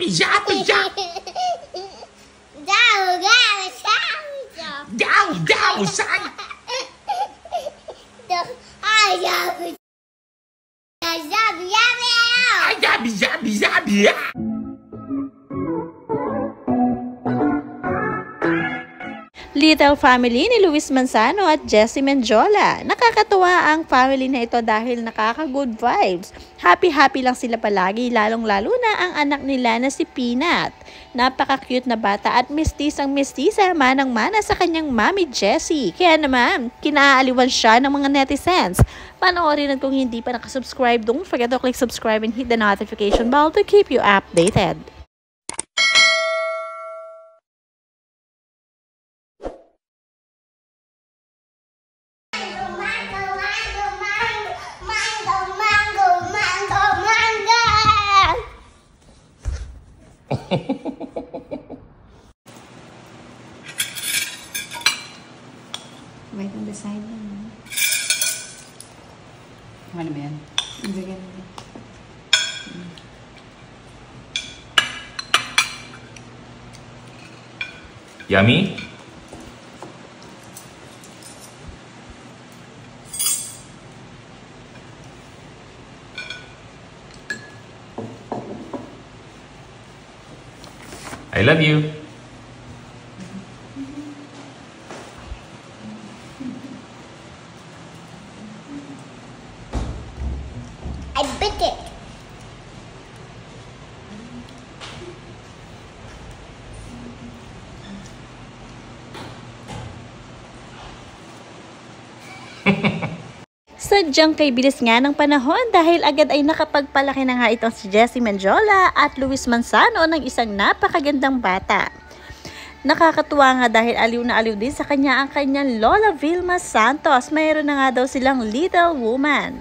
Zappy, zappy, Dow, son. Zappy. Little family ni Luis Manzano at Jessie Mendiola. Nakakatuwa ang family na ito dahil nakaka-good vibes. Happy-happy lang sila palagi, lalong-lalo na ang anak nila na si Peanut. Napaka-cute na bata at mistisang-mistisa, manang-mana sa kanyang mami Jessie. Kaya naman, kinaaliwan siya ng mga netizens. Panoorin at kung hindi pa nakasubscribe, don't forget to click subscribe and hit the notification bell to keep you updated. Right on the side lang. Ano ba yan? Ibigyan mo. Yummy? I love you. I bit it. Sadyang kay bilis nga ng panahon dahil agad ay nakapagpalaki na nga itong si Jessie Mendiola at Luis Manzano ng isang napakagandang bata. Nakakatuwa nga dahil aliw na aliw din sa kanya ang kanyang Lola Vilma Santos. Mayroon na nga daw silang little woman.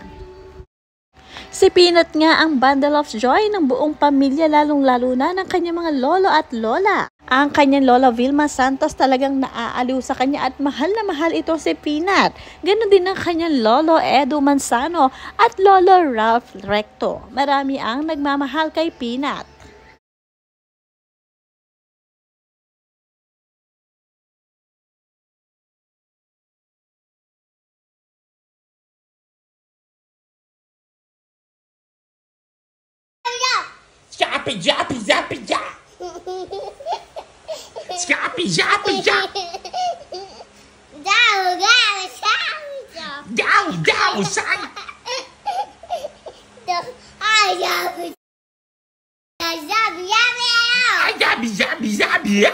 Si Peanut nga ang bundle of joy ng buong pamilya, lalong-lalo na ng kanyang mga lolo at lola. Ang kanyang Lola Vilma Santos talagang naaaliw sa kanya at mahal na mahal ito si Peanut. Ganon din ang kanyang Lolo Edu Manzano at Lolo Ralph Recto. Marami ang nagmamahal kay Peanut. Zappy. Zappy, Dow, son. Zappy.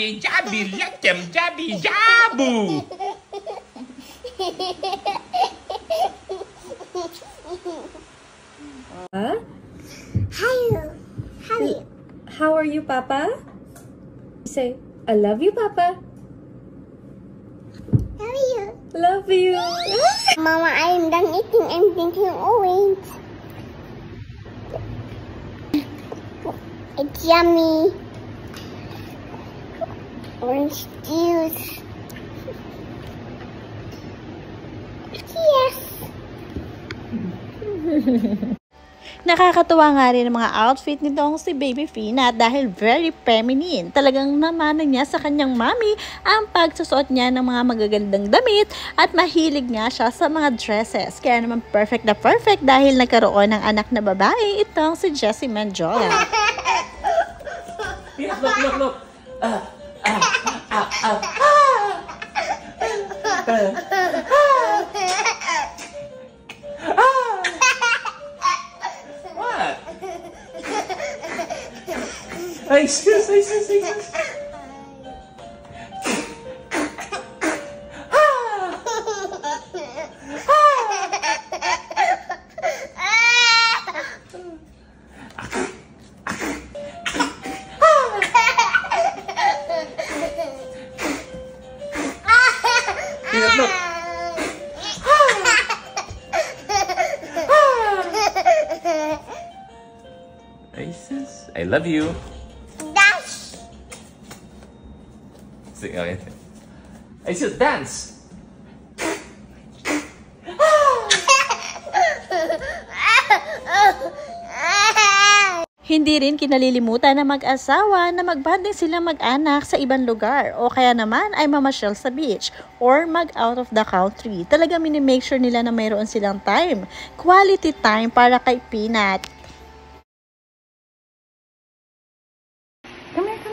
Jabby, let them jabby, jabu. How are you, Papa? Say, I love you, Papa. Love you. Mama, I am done eating. I'm thinking orange. It's yummy. Orange juice. Yes. Nakakatuwa nga rin ang mga outfit nitong si Baby Peanut dahil very feminine. Talagang namana niya sa kanyang mami ang pagsusuot niya ng mga magagandang damit at mahilig nga siya sa mga dresses. Kaya naman perfect na perfect dahil nagkaroon ng anak na babae itong si Jessie Mendiola. Look. What? Ay, sus. Look. Isis, I love you. Dash. Okay. I said dance. Hindi rin kinalilimutan ng mag-asawa na magbanding sila mag-anak sa ibang lugar o kaya naman ay mamasyal sa beach or mag-out of the country. Talaga minimake sure nila na mayroon silang time, quality time para kay Peanut.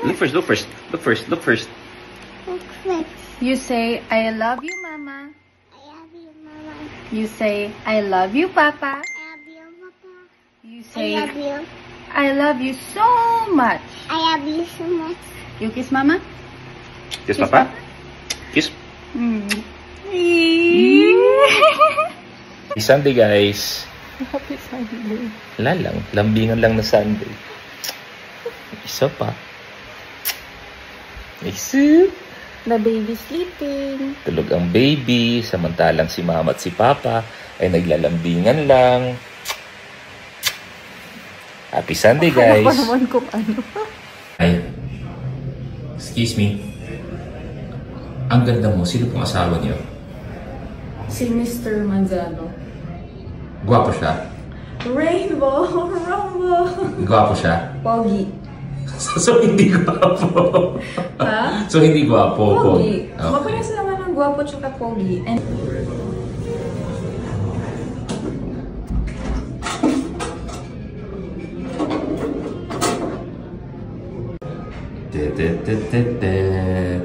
Look first, look first, look first, look first. You say, I love you, Mama. I love you, Mama. You say, I love you, Papa. I love you, Papa. You I say, love you. I love you so much. I love you so much. You kiss Mama? Kiss Papa. Kiss. Happy Sunday, guys. Happy Sunday. Wala lang. Lambingan lang na Sunday. Isa pa. Isa. The baby sleeping. Tulog ang baby, samantalang si Mama at si Papa ay naglalambingan lang. Happy Sunday, guys. Ano pa naman kung ano. Ay, excuse me. Ang ganda mo. Sino pong asawa niyo? Si Mr. Manzano. Gwapo siya? Rainbow! Rumble! Gwapo siya? Pogi. So, hindi gwapo. Ha? So, hindi gwapo. Pogi. Okay. Mapalas naman ng gwapo tsaka pogi. And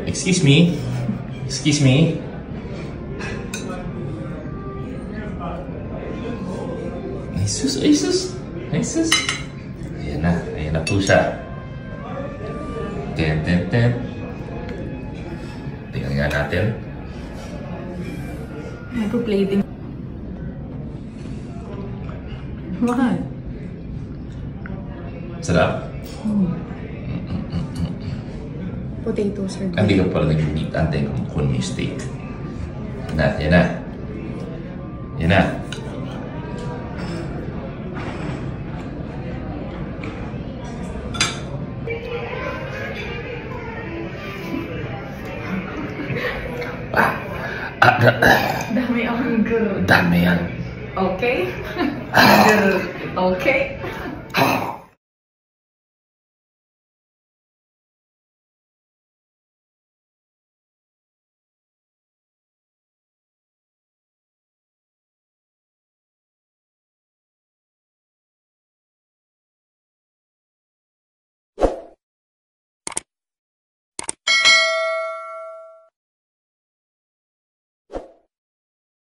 Excuse me? Excuse me? Jesus, Jesus, Jesus. Ayan na po siya. Tingnan nga natin. nagpo-plating. What? Sarap. Potato sir. Hindi ka pala nag-meet. Antay kung may steak. Yan na. Yan na. Dami akong good. Dami yan. Okay? Good. Okay?